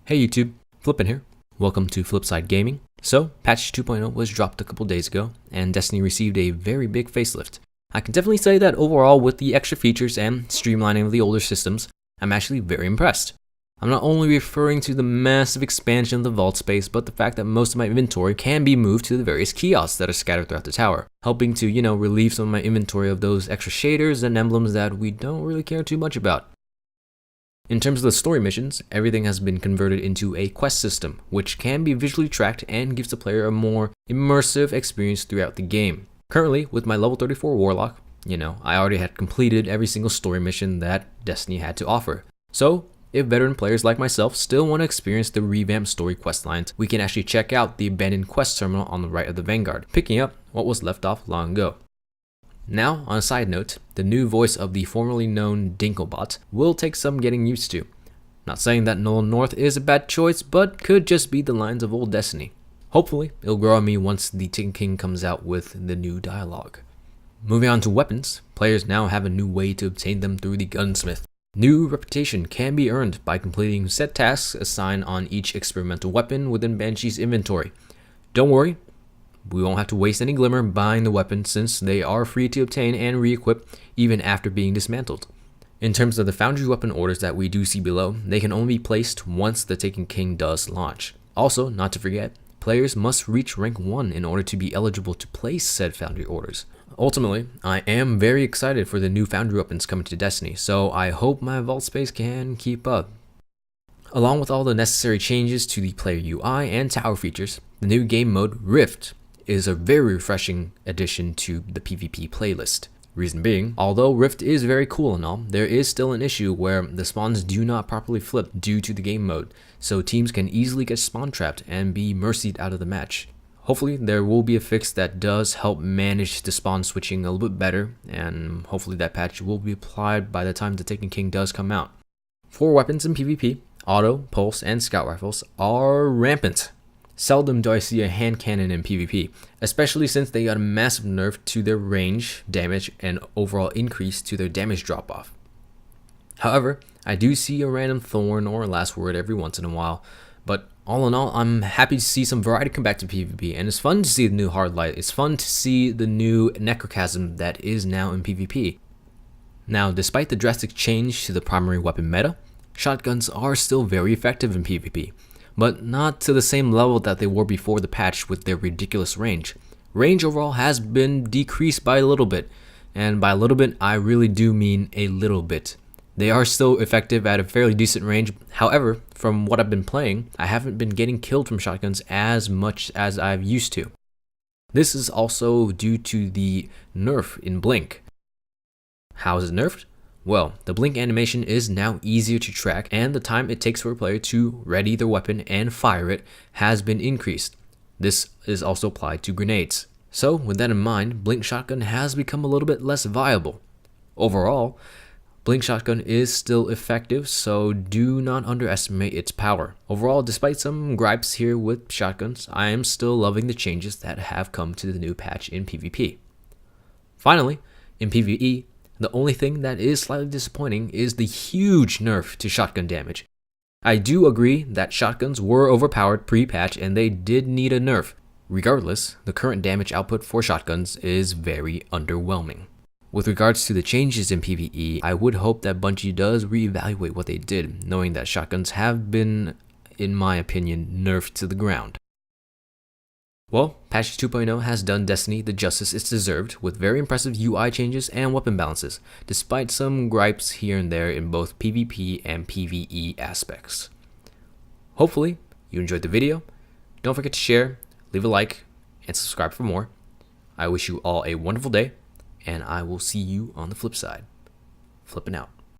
Hey YouTube, Flippin' here. Welcome to Flipside Gaming. So, patch 2.0 was dropped a couple days ago, and Destiny received a very big facelift. I can definitely say that overall, with the extra features and streamlining of the older systems, I'm actually very impressed. I'm not only referring to the massive expansion of the vault space, but the fact that most of my inventory can be moved to the various kiosks that are scattered throughout the tower, helping to, relieve some of my inventory of those extra shaders and emblems that we don't really care too much about. In terms of the story missions, everything has been converted into a quest system, which can be visually tracked and gives the player a more immersive experience throughout the game. Currently, with my level 34 Warlock, I already had completed every single story mission that Destiny had to offer. So, if veteran players like myself still want to experience the revamped story quest lines, we can actually check out the abandoned quest terminal on the right of the Vanguard, picking up what was left off long ago. Now, on a side note, the new voice of the formerly known Dinklebot will take some getting used to. Not saying that Nolan North is a bad choice, but could just be the lines of old Destiny. Hopefully, it'll grow on me once the Taken King comes out with the new dialogue. Moving on to weapons, players now have a new way to obtain them through the gunsmith. New reputation can be earned by completing set tasks assigned on each experimental weapon within Banshee's inventory. Don't worry, we won't have to waste any glimmer buying the weapon since they are free to obtain and re-equip even after being dismantled. In terms of the Foundry weapon orders that we do see below, they can only be placed once the Taken King does launch. Also, not to forget, players must reach rank 1 in order to be eligible to place said Foundry orders. Ultimately, I am very excited for the new Foundry weapons coming to Destiny, so I hope my vault space can keep up. Along with all the necessary changes to the player UI and tower features, the new game mode Rift is a very refreshing addition to the PvP playlist. Reason being, although Rift is very cool and all, there is still an issue where the spawns do not properly flip due to the game mode, so teams can easily get spawn trapped and be mercied out of the match. Hopefully there will be a fix that does help manage the spawn switching a little bit better, and hopefully that patch will be applied by the time the Taken King does come out. For weapons in PvP, auto, pulse, and scout rifles are rampant. Seldom do I see a hand cannon in PvP, especially since they got a massive nerf to their range, damage, and overall increase to their damage drop-off. However, I do see a random thorn or last word every once in a while, but all in all, I'm happy to see some variety come back to PvP, and it's fun to see the new hard light. It's fun to see the new necrochasm that is now in PvP. Now, despite the drastic change to the primary weapon meta, shotguns are still very effective in PvP, but not to the same level that they were before the patch with their ridiculous range. Range overall has been decreased by a little bit, and by a little bit, I really do mean a little bit. They are still effective at a fairly decent range. However, from what I've been playing, I haven't been getting killed from shotguns as much as I've used to. This is also due to the nerf in Blink. How is it nerfed? Well, the blink animation is now easier to track, and the time it takes for a player to ready their weapon and fire it has been increased. This is also applied to grenades. So, with that in mind, Blink Shotgun has become a little bit less viable. Overall, Blink Shotgun is still effective, so do not underestimate its power. Overall, despite some gripes here with shotguns, I am still loving the changes that have come to the new patch in PvP. Finally, in PvE, the only thing that is slightly disappointing is the huge nerf to shotgun damage. I do agree that shotguns were overpowered pre-patch and they did need a nerf. Regardless, the current damage output for shotguns is very underwhelming. With regards to the changes in PvE, I would hope that Bungie does reevaluate what they did, knowing that shotguns have been, in my opinion, nerfed to the ground. Well, patch 2.0 has done Destiny the justice it's deserved with very impressive UI changes and weapon balances, despite some gripes here and there in both PvP and PvE aspects. Hopefully, you enjoyed the video. Don't forget to share, leave a like, and subscribe for more. I wish you all a wonderful day, and I will see you on the flip side. Flipping out.